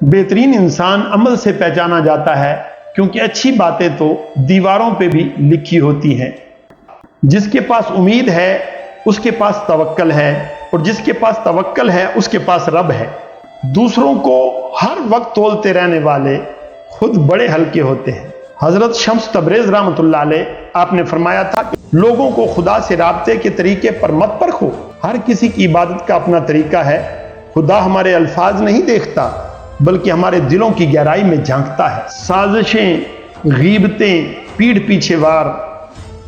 बेहतरीन इंसान अमल से पहचाना जाता है, क्योंकि अच्छी बातें तो दीवारों पे भी लिखी होती हैं। जिसके पास उम्मीद है उसके पास तवक्कल है, और जिसके पास तवक्कल है उसके पास रब है। दूसरों को हर वक्त तोलते रहने वाले खुद बड़े हल्के होते हैं। हजरत शम्स तबरेज रहमतुल्लाह अलैह आपने फरमाया था कि लोगों को खुदा से राब्ते के तरीके पर मत परखो, हर किसी की इबादत का अपना तरीका है। खुदा हमारे अल्फाज नहीं देखता बल्कि हमारे दिलों की गहराई में झांकता है। साजिशें, गीबतें, पीठ पीछे वार,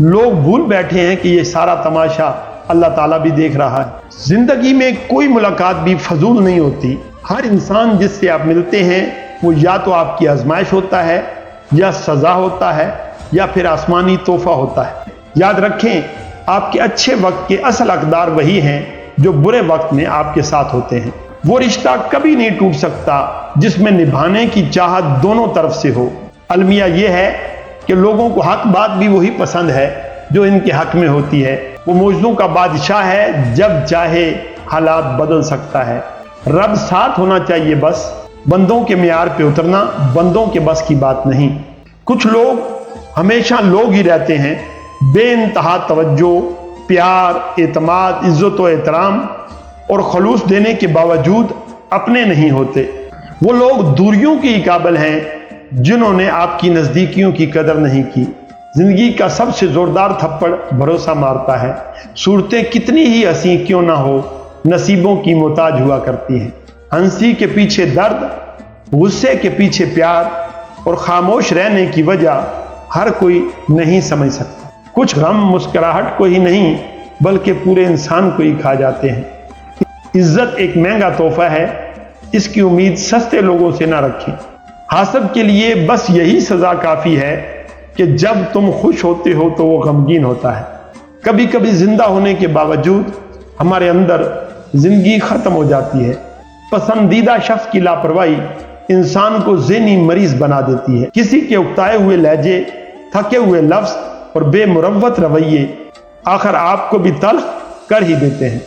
लोग भूल बैठे हैं कि ये सारा तमाशा अल्लाह ताला भी देख रहा है। जिंदगी में कोई मुलाकात भी फजूल नहीं होती। हर इंसान जिससे आप मिलते हैं वो या तो आपकी आजमाइश होता है, या सजा होता है, या फिर आसमानी तोहफा होता है। याद रखें, आपके अच्छे वक्त के असल हकदार वही हैं जो बुरे वक्त में आपके साथ होते हैं। वो रिश्ता कभी नहीं टूट सकता जिसमें निभाने की चाहत दोनों तरफ से हो। अलमिया ये है कि लोगों को हक बात भी वही पसंद है जो इनके हक में होती है। वो मौजूदों का बादशाह है, जब चाहे हालात बदल सकता है। रब साथ होना चाहिए बस, बंदों के मियार पे उतरना बंदों के बस की बात नहीं। कुछ लोग हमेशा लोग ही रहते हैं, बेइंतहा तवज्जो, प्यार, एतमाद, इज्जत व एहतराम और खलूस देने के बावजूद अपने नहीं होते। वो लोग दूरियों के ही काबिल हैं जिन्होंने आपकी नज़दीकियों की कदर नहीं की। जिंदगी का सबसे जोरदार थप्पड़ भरोसा मारता है। सूरतें कितनी ही हंसी क्यों ना हो, नसीबों की मोहताज हुआ करती हैं। हंसी के पीछे दर्द, गुस्से के पीछे प्यार, और खामोश रहने की वजह हर कोई नहीं समझ सकता। कुछ गम मुस्कुराहट को ही नहीं बल्कि पूरे इंसान को ही खा जाते हैं। इज्जत एक महंगा तोहफा है, इसकी उम्मीद सस्ते लोगों से ना रखें। हासद के लिए बस यही सजा काफी है कि जब तुम खुश होते हो तो वो गमगीन होता है। कभी कभी जिंदा होने के बावजूद हमारे अंदर जिंदगी खत्म हो जाती है। पसंदीदा शख्स की लापरवाही इंसान को ज़हनी मरीज बना देती है। किसी के उकताए हुए लहजे, थके हुए लफ्ज और बेमुरव्वत रवैये आखिर आपको भी तल्ख कर ही देते हैं।